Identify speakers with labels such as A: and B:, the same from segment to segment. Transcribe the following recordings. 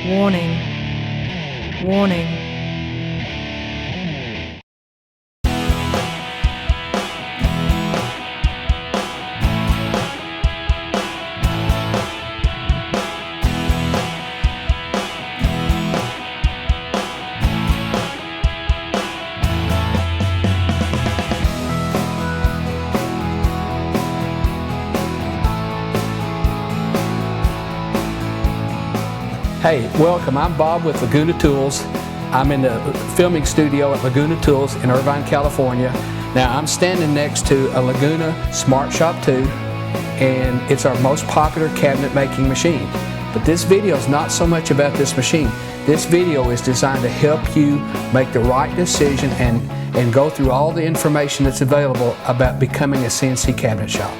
A: Warning. Warning.
B: Hey, welcome. I'm Bob with Laguna Tools. I'm in the filming studio at Laguna Tools in Irvine, California. Now I'm standing next to a Laguna Smartshop 2, and it's our most popular cabinet making machine. But this video is not so much about this machine. This video is designed to help you make the right decision and go through all the information that's available about becoming a CNC cabinet shop.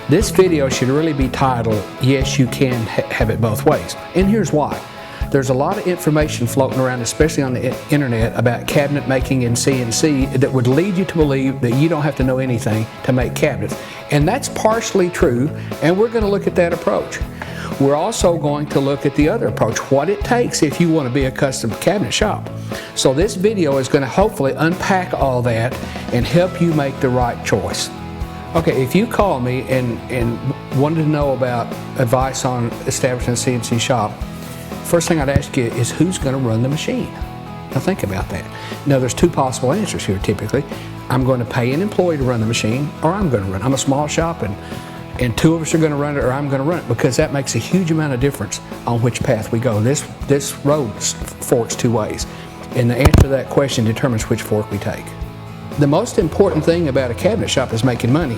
B: This video should really be titled, Yes, You Can Have It Both Ways. And here's why. There's a lot of information floating around, especially on the internet, about cabinet making and CNC that would lead you to believe that you don't have to know anything to make cabinets. And that's partially true, and we're going to look at that approach. We're also going to look at the other approach, what it takes if you want to be a custom cabinet shop. So this video is going to hopefully unpack all that and help you make the right choice. Okay, if you call me and wanted to know about advice on establishing a CNC shop, first thing I'd ask you is who's going to run the machine? Now think about that. Now there's two possible answers here typically. I'm going to pay an employee to run the machine, or I'm going to run it. I'm a small shop and two of us are going to run it, or I'm going to run it, because that makes a huge amount of difference on which path we go. This road forks two ways, and the answer to that question determines which fork we take. The most important thing about a cabinet shop is making money.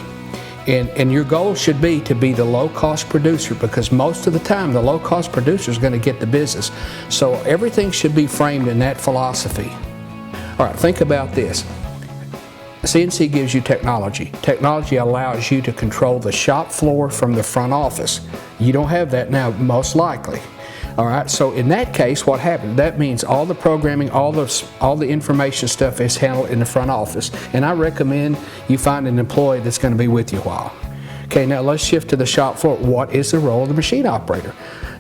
B: And your goal should be to be the low-cost producer, because most of the time the low-cost producer is going to get the business. So everything should be framed in that philosophy. All right, think about this. CNC gives you technology. Technology allows you to control the shop floor from the front office. You don't have that now, most likely. All right, so in that case, what happened? That means all the programming, all the information stuff is handled in the front office. And I recommend you find an employee that's going to be with you a while. Okay, now let's shift to the shop floor. What is the role of the machine operator?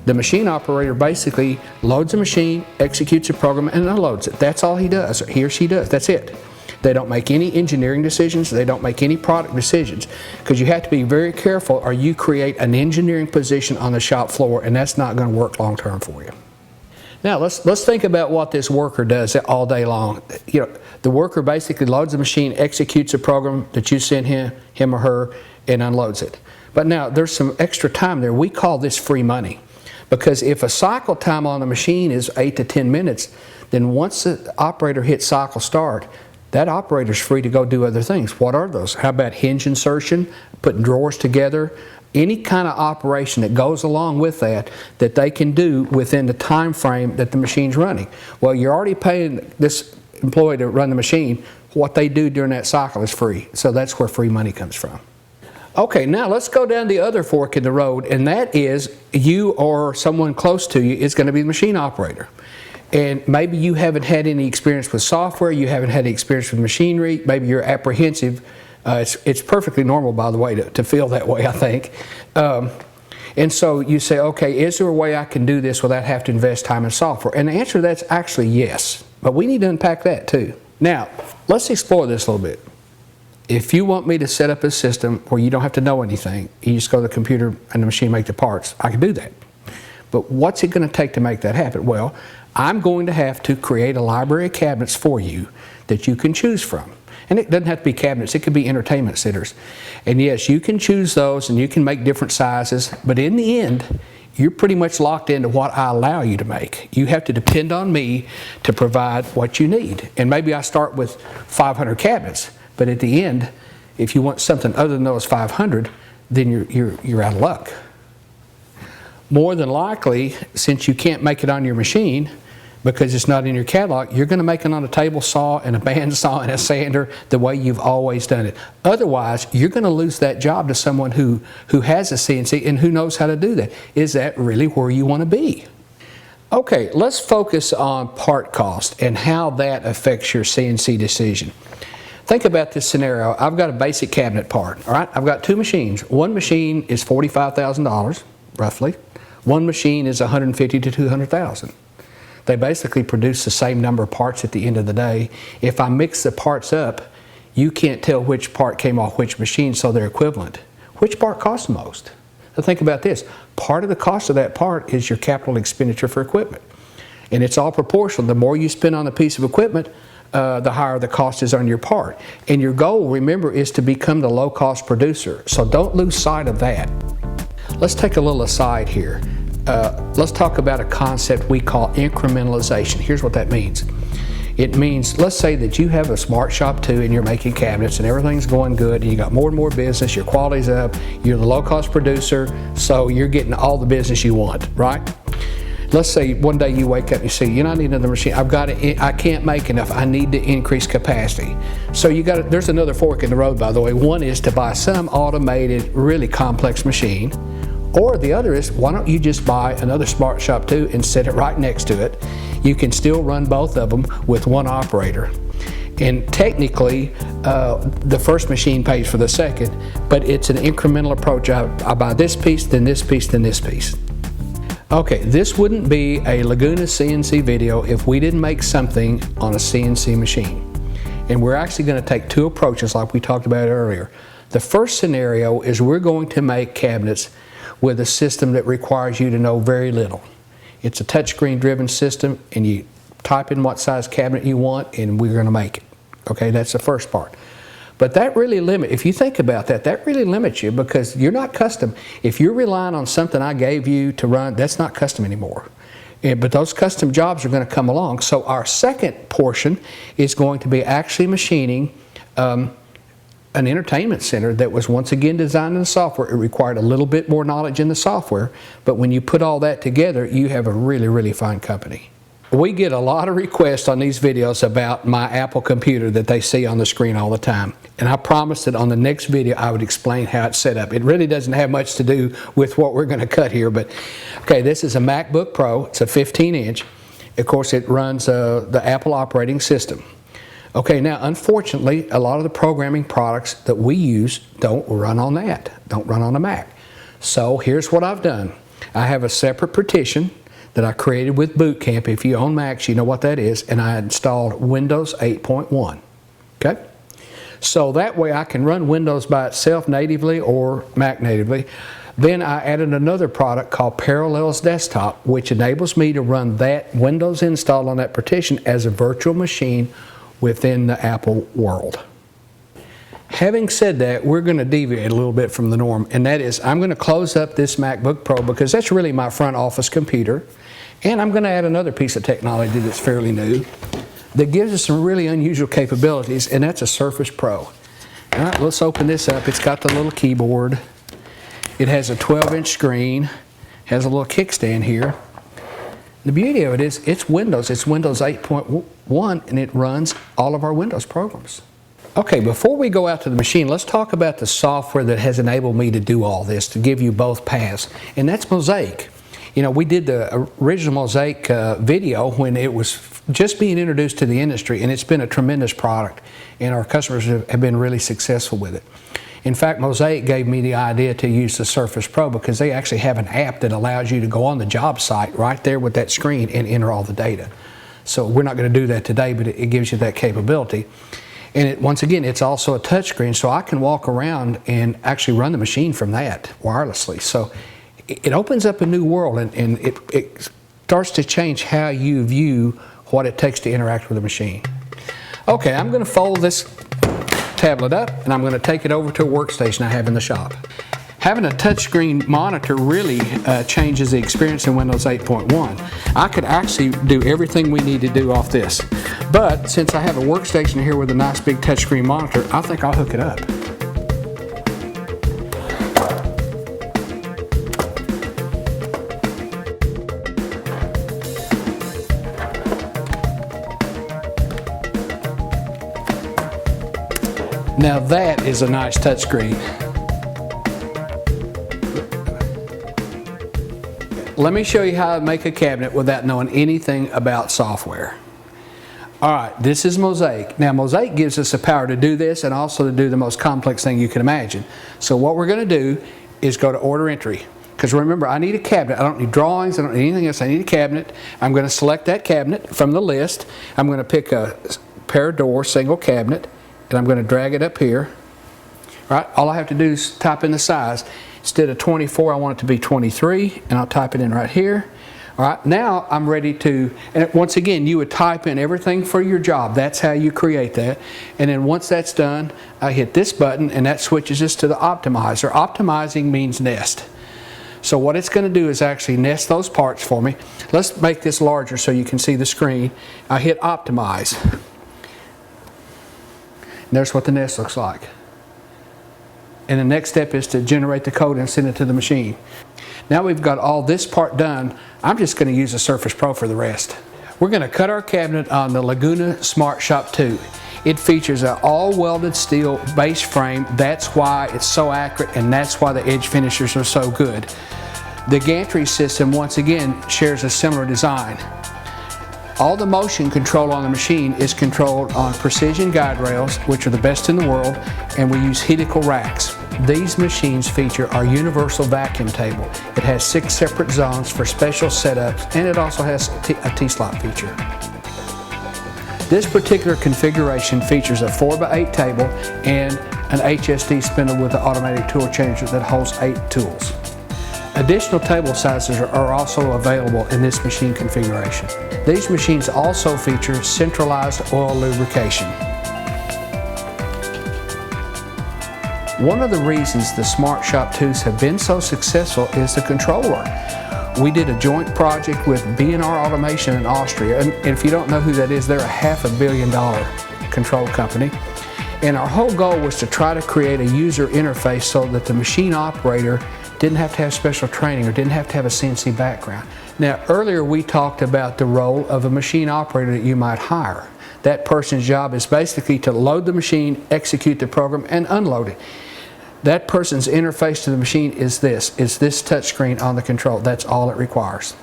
B: The machine operator basically loads a machine, executes a program, and unloads it. That's all he does, or he or she does. That's it. They don't make any engineering decisions. They don't make any product decisions, because you have to be very careful, or you create an engineering position on the shop floor, and that's not going to work long term for you. Now let's think about what this worker does all day long. You know, the worker basically loads the machine, executes a program that you send him or her, and unloads it. But now there's some extra time there. We call this free money, because if a cycle time on the machine is 8 to 10 minutes, then once the operator hits cycle start, that operator's free to go do other things. What are those? How about hinge insertion, putting drawers together, any kind of operation that goes along with that they can do within the time frame that the machine's running. Well, you're already paying this employee to run the machine. What they do during that cycle is free. So that's where free money comes from. Okay, now let's go down the other fork in the road, and that is you or someone close to you is going to be the machine operator. And maybe you haven't had any experience with software, you haven't had any experience with machinery, maybe you're apprehensive. It's perfectly normal, by the way, to feel that way, I think. And so you say, okay, is there a way I can do this without having to invest time in software? And the answer to that's actually yes, but we need to unpack that too. Now, let's explore this a little bit. If you want me to set up a system where you don't have to know anything, you just go to the computer and the machine make the parts, I can do that. But what's it going to take to make that happen? Well, I'm going to have to create a library of cabinets for you that you can choose from. And it doesn't have to be cabinets, it could be entertainment centers. And yes, you can choose those and you can make different sizes, but in the end, you're pretty much locked into what I allow you to make. You have to depend on me to provide what you need. And maybe I start with 500 cabinets, but at the end, if you want something other than those 500, then you're out of luck. More than likely, since you can't make it on your machine, because it's not in your catalog, you're going to make it on a table saw and a bandsaw and a sander the way you've always done it. Otherwise, you're going to lose that job to someone who has a CNC and who knows how to do that. Is that really where you want to be? Okay, let's focus on part cost and how that affects your CNC decision. Think about this scenario. I've got a basic cabinet part, all right? I've got two machines. One machine is $45,000, roughly. One machine is 150 to 200,000. They basically produce the same number of parts at the end of the day. If I mix the parts up, you can't tell which part came off which machine, so they're equivalent. Which part costs the most? So think about this. Part of the cost of that part is your capital expenditure for equipment. And it's all proportional. The more you spend on a piece of equipment, the higher the cost is on your part. And your goal, remember, is to become the low-cost producer. So don't lose sight of that. Let's take a little aside here. Let's talk about a concept we call incrementalization. Here's what that means. It means, let's say that you have a Smartshop 2 and you're making cabinets and everything's going good and you got more and more business, your quality's up, you're the low-cost producer, so you're getting all the business you want, right? Let's say one day you wake up and you say, I need another machine. I can't make enough. I need to increase capacity. So there's another fork in the road, by the way. One is to buy some automated, really complex machine. Or the other is, why don't you just buy another Smartshop 2 and set it right next to it? You can still run both of them with one operator. And technically, the first machine pays for the second, but it's an incremental approach. I buy this piece, then this piece, then this piece. Okay, this wouldn't be a Laguna CNC video if we didn't make something on a CNC machine. And we're actually going to take two approaches like we talked about earlier. The first scenario is we're going to make cabinets with a system that requires you to know very little. It's a touchscreen driven system and you type in what size cabinet you want and we're going to make it. Okay, that's the first part. But that really limits, if you think about that, that really limits you because you're not custom. If you're relying on something I gave you to run, that's not custom anymore. But those custom jobs are going to come along. So our second portion is going to be actually machining an entertainment center that was once again designed in the software. It required a little bit more knowledge in the software, but when you put all that together, you have a really, really fine company. We get a lot of requests on these videos about my Apple computer that they see on the screen all the time. And I promised that on the next video I would explain how it's set up. It really doesn't have much to do with what we're going to cut here, but okay, this is a MacBook Pro. It's a 15-inch. Of course, it runs the Apple operating system. Okay, now unfortunately, a lot of the programming products that we use don't run on that, don't run on a Mac. So here's what I've done. I have a separate partition that I created with Boot Camp. If you own Macs, you know what that is, and I installed Windows 8.1. Okay? So that way I can run Windows by itself natively or Mac natively. Then I added another product called Parallels Desktop, which enables me to run that Windows installed on that partition as a virtual machine within the Apple world. Having said that, we're going to deviate a little bit from the norm, and that is I'm going to close up this MacBook Pro because that's really my front office computer, and I'm going to add another piece of technology that's fairly new that gives us some really unusual capabilities, and that's a Surface Pro. All right, let's open this up. It's got the little keyboard. It has a 12-inch screen, has a little kickstand here. The beauty of it is it's Windows 8.1, and it runs all of our Windows programs. Okay, before we go out to the machine, let's talk about the software that has enabled me to do all this, to give you both paths, and that's Mosaic. You know, we did the original Mosaic video when it was just being introduced to the industry, and it's been a tremendous product, and our customers have been really successful with it. In fact, Mosaic gave me the idea to use the Surface Pro because they actually have an app that allows you to go on the job site right there with that screen and enter all the data. So we're not going to do that today, but it gives you that capability. And once again, it's also a touchscreen, so I can walk around and actually run the machine from that wirelessly. So it opens up a new world, and it starts to change how you view what it takes to interact with a machine. Okay, I'm going to fold this tablet up, and I'm going to take it over to a workstation I have in the shop. Having a touchscreen monitor really changes the experience in Windows 8.1. I could actually do everything we need to do off this. But since I have a workstation here with a nice big touchscreen monitor, I think I'll hook it up. Now that is a nice touchscreen. Let me show you how to make a cabinet without knowing anything about software. Alright, this is Mosaic. Now Mosaic gives us the power to do this and also to do the most complex thing you can imagine. So what we're going to do is go to order entry, because remember, I need a cabinet. I don't need drawings, I don't need anything else. I need a cabinet. I'm going to select that cabinet from the list. I'm going to pick a pair of door single cabinet, and I'm going to drag it up here. Right? All I have to do is type in the size. Instead of 24, I want it to be 23, and I'll type it in right here. All right, now I'm ready to, and once again, you would type in everything for your job. That's how you create that. And then once that's done, I hit this button, and that switches us to the optimizer. Optimizing means nest. So what it's going to do is actually nest those parts for me. Let's make this larger so you can see the screen. I hit optimize. And there's what the nest looks like. And the next step is to generate the code and send it to the machine. Now we've got all this part done, I'm just going to use the Surface Pro for the rest. We're going to cut our cabinet on the Laguna Smartshop 2. It features an all-welded steel base frame. That's why it's so accurate, and that's why the edge finishers are so good. The Gantry system, once again, shares a similar design. All the motion control on the machine is controlled on precision guide rails, which are the best in the world, and we use helical racks. These machines feature our universal vacuum table. It has 6 separate zones for special setups, and it also has a T-slot feature. This particular configuration features a 4x8 table and an HSD spindle with an automatic tool changer that holds 8 tools. Additional table sizes are also available in this machine configuration. These machines also feature centralized oil lubrication. One of the reasons the Smartshop 2s have been so successful is the controller. We did a joint project with B&R Automation in Austria, and if you don't know who that is, they're a $500 million control company. And our whole goal was to try to create a user interface so that the machine operator didn't have to have special training or didn't have to have a CNC background. Now, earlier we talked about the role of a machine operator that you might hire. That person's job is basically to load the machine, execute the program, and unload it. That person's interface to the machine is this touchscreen on the control. That's all it requires.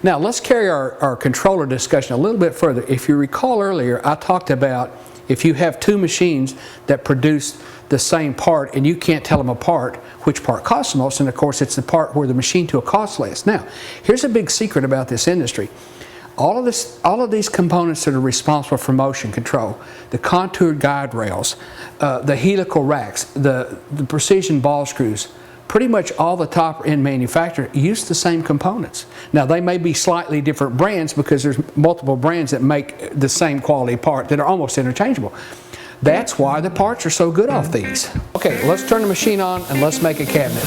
B: Now, let's carry our controller discussion a little bit further. If you recall earlier, I talked about if you have 2 machines that produce the same part and you can't tell them apart, which part costs the most, and of course it's the part where the machine tool costs less. Now, here's a big secret about this industry. All of these components that are responsible for motion control, the contoured guide rails, the helical racks, the precision ball screws, pretty much all the top end manufacturers use the same components. Now, they may be slightly different brands because there's multiple brands that make the same quality part that are almost interchangeable. That's why the parts are so good off these. Okay, let's turn the machine on and let's make a cabinet.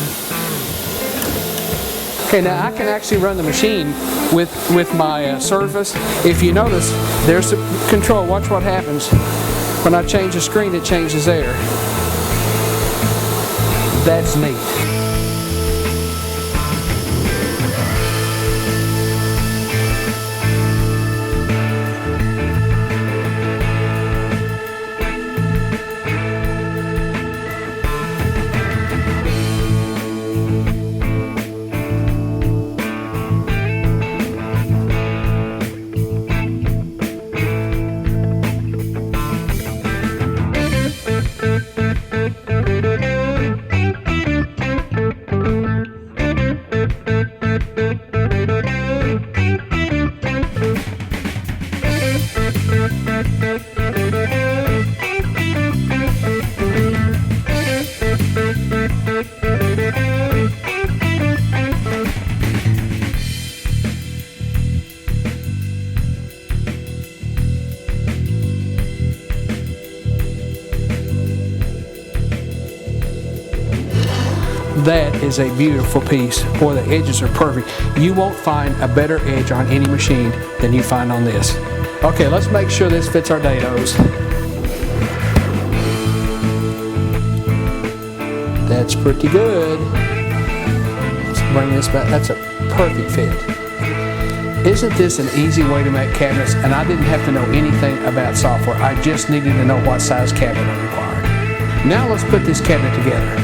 B: Okay, now I can actually run the machine with my Surface. If you notice, there's the control. Watch what happens. When I change the screen, it changes there. That's neat. That is a beautiful piece. Boy, the edges are perfect. You won't find a better edge on any machine than you find on this. Okay, let's make sure this fits our dados. That's pretty good. Let's bring this back. That's a perfect fit. Isn't this an easy way to make cabinets? And I didn't have to know anything about software. I just needed to know what size cabinet I required. Now let's put this cabinet together.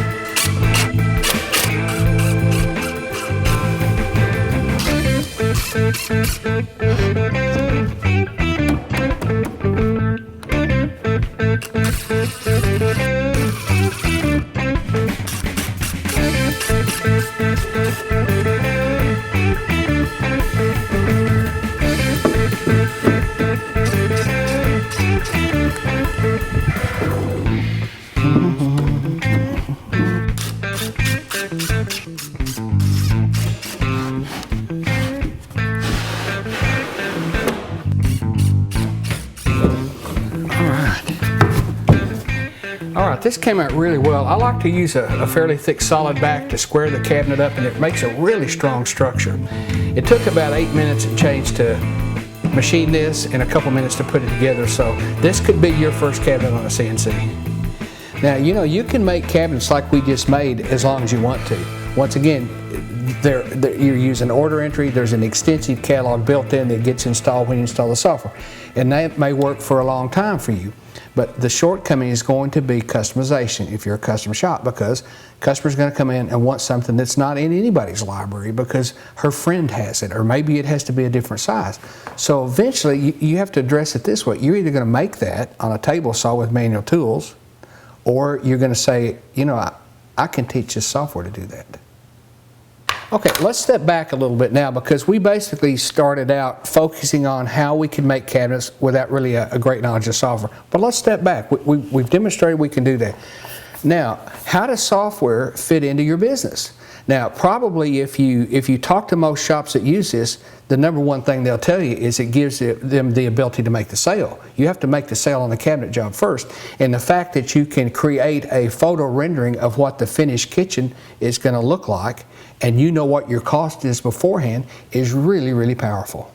B: right, this came out really well. I like to use a fairly thick solid back to square the cabinet up, and it makes a really strong structure. It took about 8 minutes and change to machine this and a couple minutes to put it together, so this could be your first cabinet on a CNC. Now, you know, you can make cabinets like we just made as long as you want to. Once again, you're using order entry. There's an extensive catalog built in that gets installed when you install the software, and that may work for a long time for you. But the shortcoming is going to be customization if you're a custom shop, because customer's going to come in and want something that's not in anybody's library because her friend has it, or maybe it has to be a different size. So eventually you have to address it this way. You're either going to make that on a table saw with manual tools, or you're going to say, you know, I can teach this software to do that. Okay, let's step back a little bit now, because we basically started out focusing on how we can make cabinets without really a great knowledge of software. But let's step back. We've demonstrated we can do that. Now, how does software fit into your business? Now, probably if you talk to most shops that use this, the number one thing they'll tell you is it gives them the ability to make the sale. You have to make the sale on the cabinet job first. And the fact that you can create a photo rendering of what the finished kitchen is going to look like, and you know what your cost is beforehand, is really, really powerful.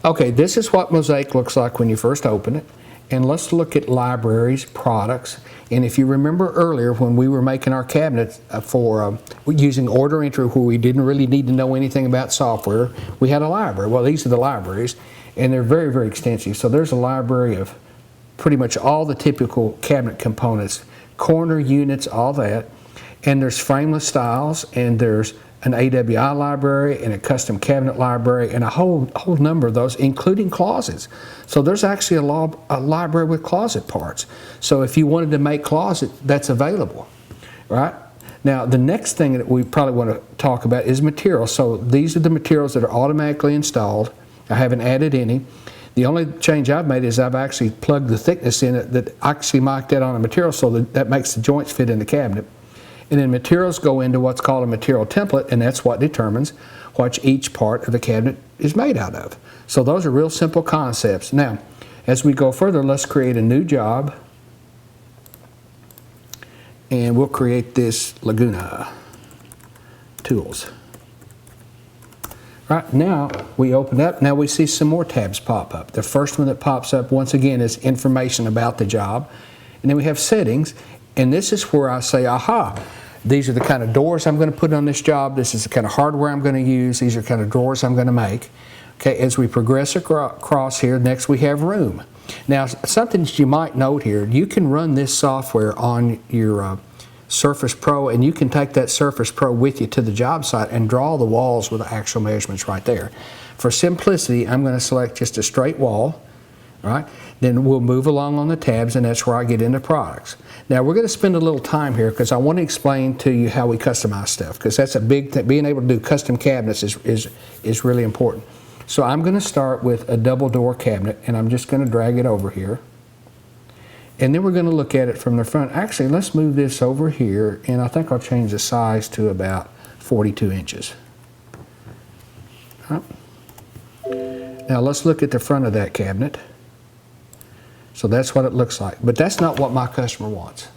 B: Okay, this is what Mosaic looks like when you first open it. And let's look at libraries, products. And if you remember earlier when we were making our cabinets for using order entry, where we didn't really need to know anything about software, we had a library. Well, these are the libraries, and they're very, very extensive. So there's a library of pretty much all the typical cabinet components, corner units, all that. And there's frameless styles, and there's an AWI library and a custom cabinet library, and a whole number of those, including closets. So there's actually a library with closet parts. So if you wanted to make closet, that's available, right? Now, the next thing that we probably want to talk about is materials. So these are the materials that are automatically installed. I haven't added any. The only change I've made is I've actually plugged the thickness in it that actually marked that on a material, so that makes the joints fit in the cabinet. And then materials go into what's called a material template, and that's what determines what each part of the cabinet is made out of. So those are real simple concepts. Now, as we go further, let's create a new job, and we'll create this Laguna tools. Right, now we open up, now we see some more tabs pop up. The first one that pops up, once again, is information about the job. And then we have settings. And this is where I say, aha, these are the kind of doors I'm going to put on this job. This is the kind of hardware I'm going to use. These are the kind of drawers I'm going to make. Okay, as we progress across here, next we have room. Now, something that you might note here, you can run this software on your Surface Pro, and you can take that Surface Pro with you to the job site and draw the walls with the actual measurements right there. For simplicity, I'm going to select just a straight wall. All right, then we'll move along on the tabs, and that's where I get into products. Now we're going to spend a little time here because I want to explain to you how we customize stuff, because that's a big thing. Being able to do custom cabinets is really important. So I'm going to start with a double door cabinet, and I'm just going to drag it over here. And then we're going to look at it from the front. Actually, let's move this over here, and I think I'll change the size to about 42 inches. All right. Now let's look at the front of that cabinet. So that's what it looks like. But that's not what my customer wants.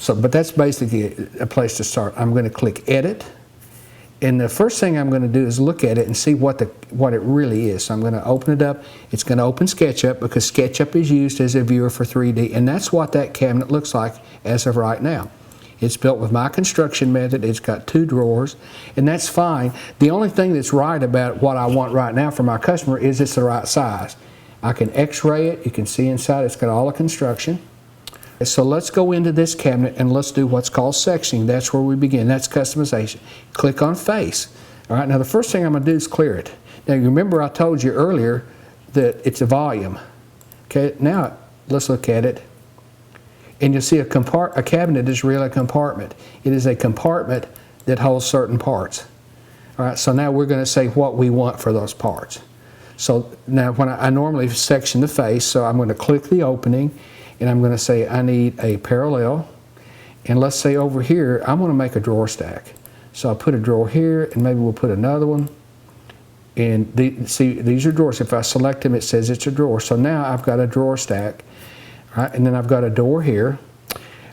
B: But that's basically a place to start. I'm going to click Edit. And the first thing I'm going to do is look at it and see what it really is. So I'm going to open it up. It's going to open SketchUp, because SketchUp is used as a viewer for 3D. And that's what that cabinet looks like as of right now. It's built with my construction method. It's got 2 drawers, and that's fine. The only thing that's right about what I want right now for my customer is it's the right size. I can x-ray it. You can see inside it's got all the construction. So let's go into this cabinet and let's do what's called sectioning. That's where we begin. That's customization. Click on face. All right, now the first thing I'm going to do is clear it. Now you remember I told you earlier that it's a volume. Okay, now let's look at it. And you'll see a cabinet is really a compartment. It is a compartment that holds certain parts. All right, so now we're going to say what we want for those parts. So now when I normally section the face, so I'm going to click the opening, and I'm going to say I need a parallel. And let's say over here, I'm going to make a drawer stack. So I'll put a drawer here, and maybe we'll put another one. And see, these are drawers. If I select them, it says it's a drawer. So now I've got a drawer stack. Right? And then I've got a door here.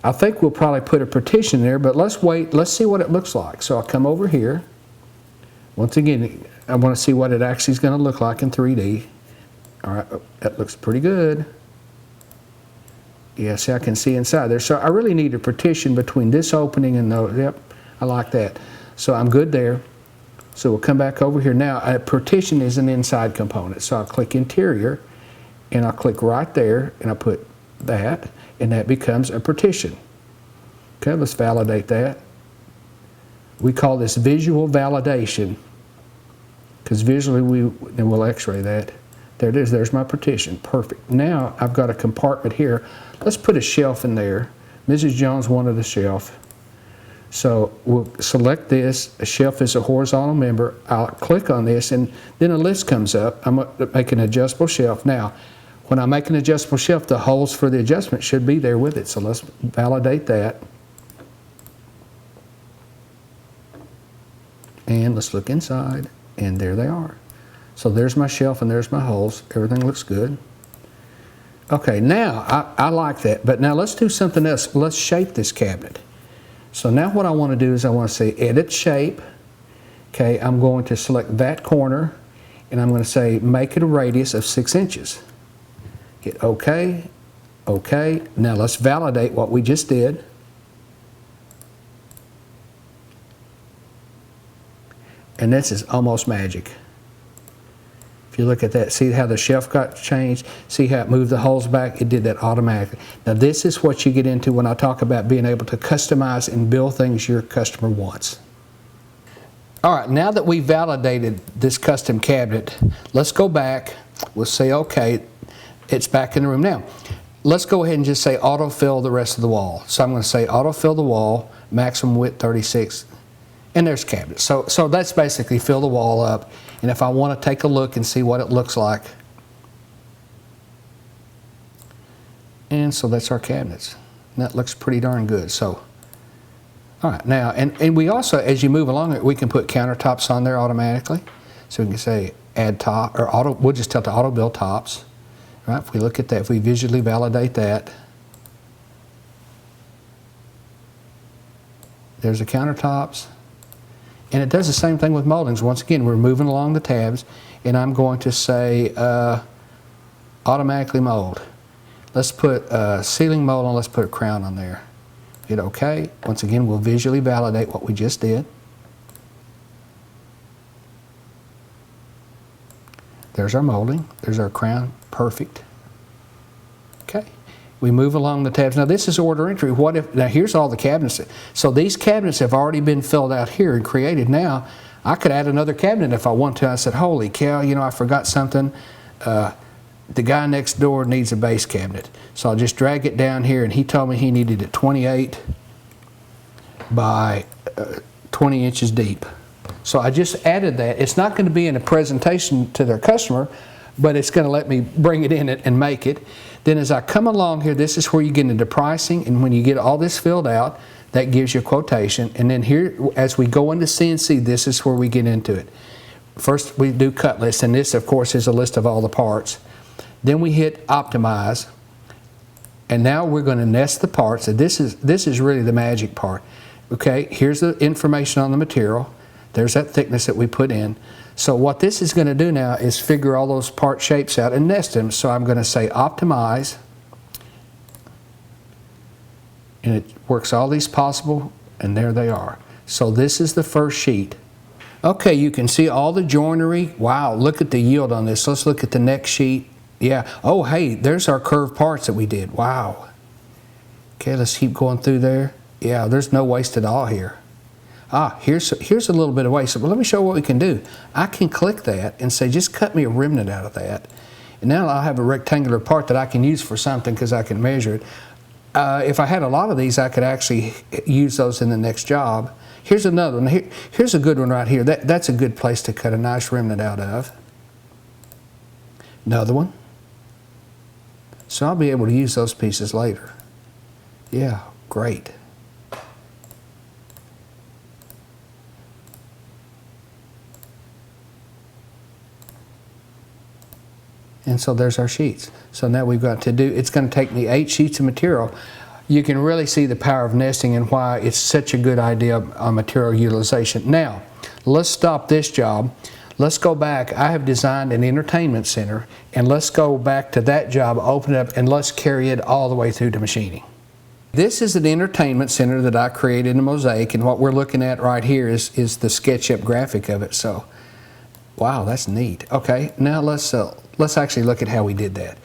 B: I think we'll probably put a partition there, but let's wait. Let's see what it looks like. So I'll come over here. Once again, I want to see what it actually is going to look like in 3D. All right, that looks pretty good. Yeah, see, I can see inside there. So I really need a partition between this opening and the, yep, I like that. So I'm good there. So we'll come back over here. Now, a partition is an inside component. So I'll click Interior, and I'll click right there, and I'll put that, and that becomes a partition. Okay, let's validate that. We call this visual validation, because visually we'll x-ray that. There it is, there's my partition, perfect. Now I've got a compartment here. Let's put a shelf in there. Mrs. Jones wanted a shelf. So we'll select this, a shelf is a horizontal member. I'll click on this, and then a list comes up. I'm going to make an adjustable shelf. Now, when I make an adjustable shelf, the holes for the adjustment should be there with it. So let's validate that. And let's look inside, and there they are. So there's my shelf and there's my holes. Everything looks good. Okay, now I like that, but now let's do something else. Let's shape this cabinet. So now what I want to do is I want to say Edit Shape. Okay, I'm going to select that corner, and I'm going to say make it a radius of 6 inches. Hit OK, OK. Now let's validate what we just did. And this is almost magic. If you look at that, see how the shelf got changed? See how it moved the holes back? It did that automatically. Now this is what you get into when I talk about being able to customize and build things your customer wants. All right, now that we validated this custom cabinet, let's go back. We'll say, okay, it's back in the room. Now, let's go ahead and just say autofill the rest of the wall. So I'm going to say autofill the wall, maximum width 36. And there's cabinets. So that's basically fill the wall up. And if I want to take a look and see what it looks like. And so that's our cabinets. And that looks pretty darn good. So, all right, now, and we also, as you move along, we can put countertops on there automatically. So we can say add top, or auto, we'll just tell it to auto build tops. Right, if we look at that, if we visually validate that, there's the countertops. And it does the same thing with moldings. Once again, we're moving along the tabs, and I'm going to say automatically mold. Let's put ceiling mold on, let's put a crown on there. Hit OK. Once again, we'll visually validate what we just did. There's our molding, there's our crown, perfect. Okay. We move along the tabs. Now this is order entry. What if, now here's all the cabinets. So these cabinets have already been filled out here and created. Now I could add another cabinet if I want to. I said, holy cow, you know, I forgot something. The guy next door needs a base cabinet. So I'll just drag it down here, and he told me he needed it 28 by 20 inches deep. So I just added that. It's not going to be in a presentation to their customer, but it's going to let me bring it in and make it. Then as I come along here, this is where you get into pricing, and when you get all this filled out, that gives you a quotation. And then here, as we go into CNC, this is where we get into it. First we do cut list, and this of course is a list of all the parts. Then we hit optimize, and now we're going to nest the parts. And this is really the magic part. Okay, here's the information on the material. There's that thickness that we put in. So what this is going to do now is figure all those part shapes out and nest them. So I'm going to say optimize, and it works all these possible, and there they are. So this is the first sheet. Okay, you can see all the joinery. Wow, look at the yield on this. Let's look at the next sheet. Yeah, oh hey, there's our curved parts that we did. Wow. Okay, let's keep going through there. Yeah, there's no waste at all here. Ah, here's a little bit of waste. So let me show you what we can do. I can click that and say, just cut me a remnant out of that. And now I'll have a rectangular part that I can use for something because I can measure it. If I had a lot of these, I could actually use those in the next job. Here's another one. Here's a good one right here. That's a good place to cut a nice remnant out of. Another one. So I'll be able to use those pieces later. Yeah, great. And so there's our sheets. So now we've got to do, it's going to take me 8 sheets of material. you can really see the power of nesting and why it's such a good idea on material utilization. Now, let's stop this job. Let's go back. I have designed an entertainment center, and let's go back to that job, open it up, and let's carry it all the way through to machining. This is an entertainment center that I created in Mosaic, and what we're looking at right here is the SketchUp graphic of it. So, wow, that's neat. Okay, now let's actually look at how we did that.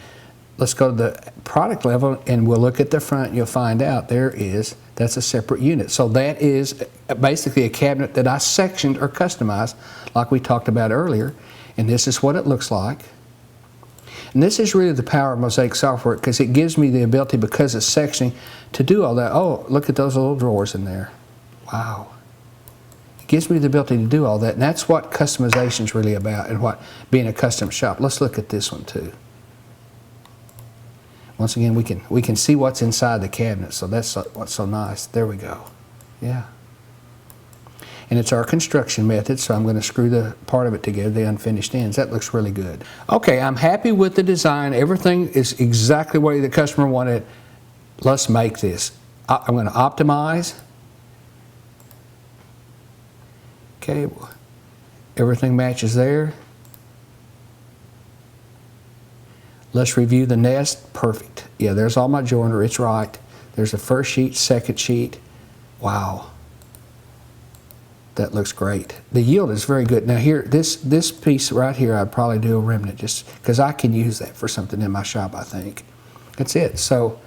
B: Let's go to the product level, and we'll look at the front. You'll find out that's a separate unit. So that is basically a cabinet that I sectioned or customized like we talked about earlier, and this is what it looks like. And this is really the power of Mosaic software, because it gives me the ability, because it's sectioning, to do all that. Oh, look at those little drawers in there. Wow. It gives me the ability to do all that, and that's what customization is really about, and what being a custom shop. Let's look at this one too. Once again, we can see what's inside the cabinet, so that's what's so nice. There we go. Yeah. And it's our construction method, so I'm going to screw the part of it together, the unfinished ends. That looks really good. Okay, I'm happy with the design. Everything is exactly what the customer wanted. Let's make this. I'm going to optimize. Okay, everything matches there. Let's review the nest. Perfect. Yeah, there's all my joiner. It's right. There's the first sheet, second sheet. Wow. That looks great. The yield is very good. Now here, this piece right here, I'd probably do a remnant, just because I can use that for something in my shop, I think. That's it. So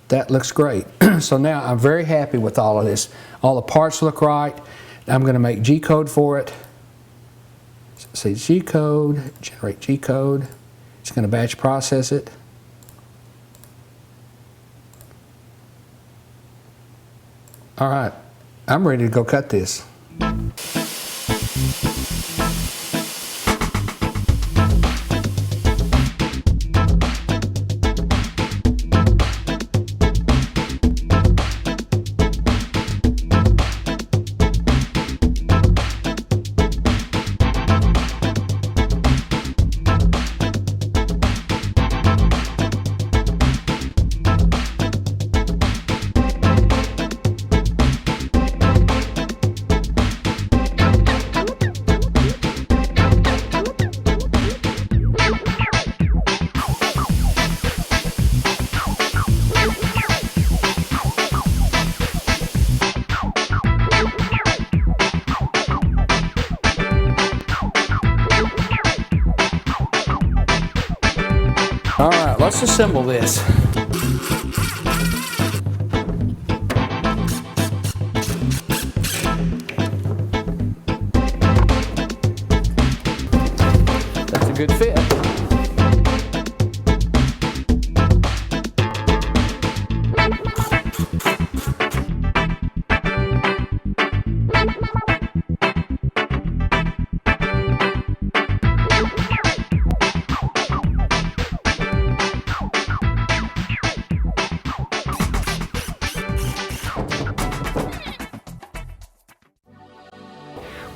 B: that looks great. So now I'm very happy with all of this. All the parts look right. I'm going to make G-code for it. Say G-code, generate G-code. It's going to batch process it. All right, I'm ready to go cut this. All right, let's assemble this. That's a good fit.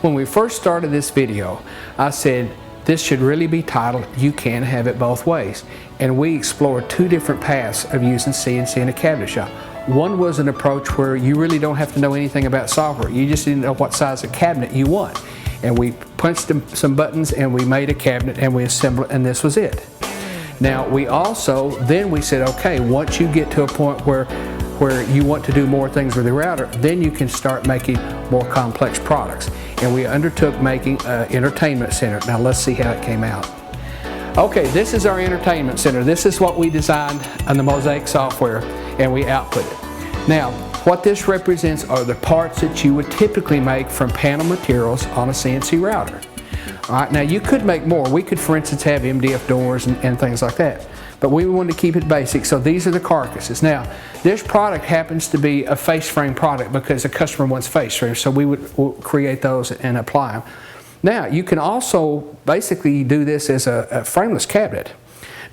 B: When we first started this video, I said this should really be titled "You Can Have It Both Ways," and we explored two different paths of using CNC in a cabinet shop. One was an approach where you really don't have to know anything about software. You just need to know what size of cabinet you want, and we punched some buttons and we made a cabinet and we assembled it, and this was it. Now we said, okay, once you get to a point where you want to do more things with the router, then you can start making more complex products. And we undertook making an entertainment center. Now let's see how it came out. Okay, this is our entertainment center. This is what we designed on the Mosaic software, and we output it. Now, what this represents are the parts that you would typically make from panel materials on a CNC router. All right, now you could make more. We could, for instance, have MDF doors and things like that. But we wanted to keep it basic, so these are the carcasses. Now, this product happens to be a face frame product because the customer wants face frames, so we'll create those and apply them. Now, you can also basically do this as a frameless cabinet.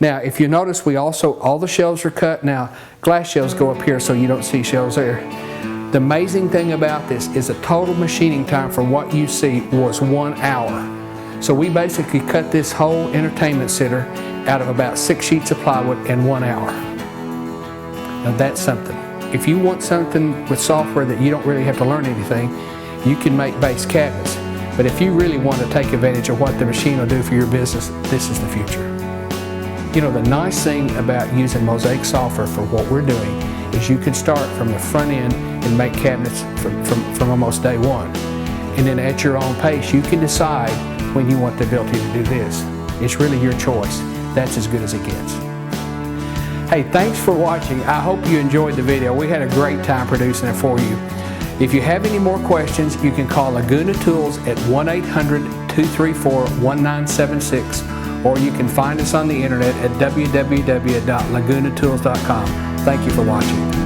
B: Now, if you notice, all the shelves are cut. Now, glass shelves go up here so you don't see shelves there. The amazing thing about this is the total machining time from what you see was 1 hour. So we basically cut this whole entertainment center out of about 6 sheets of plywood in 1 hour. Now that's something. if you want something with software that you don't really have to learn anything, you can make base cabinets. But if you really want to take advantage of what the machine will do for your business, this is the future. You know, the nice thing about using Mosaic software for what we're doing is you can start from the front end and make cabinets from almost day one. And then at your own pace, you can decide when you want the ability to do this. It's really your choice. That's as good as it gets. Hey, thanks for watching. I hope you enjoyed the video. We had a great time producing it for you. If you have any more questions, you can call Laguna Tools at 1-800-234-1976, or you can find us on the internet at www.lagunatools.com. Thank you for watching.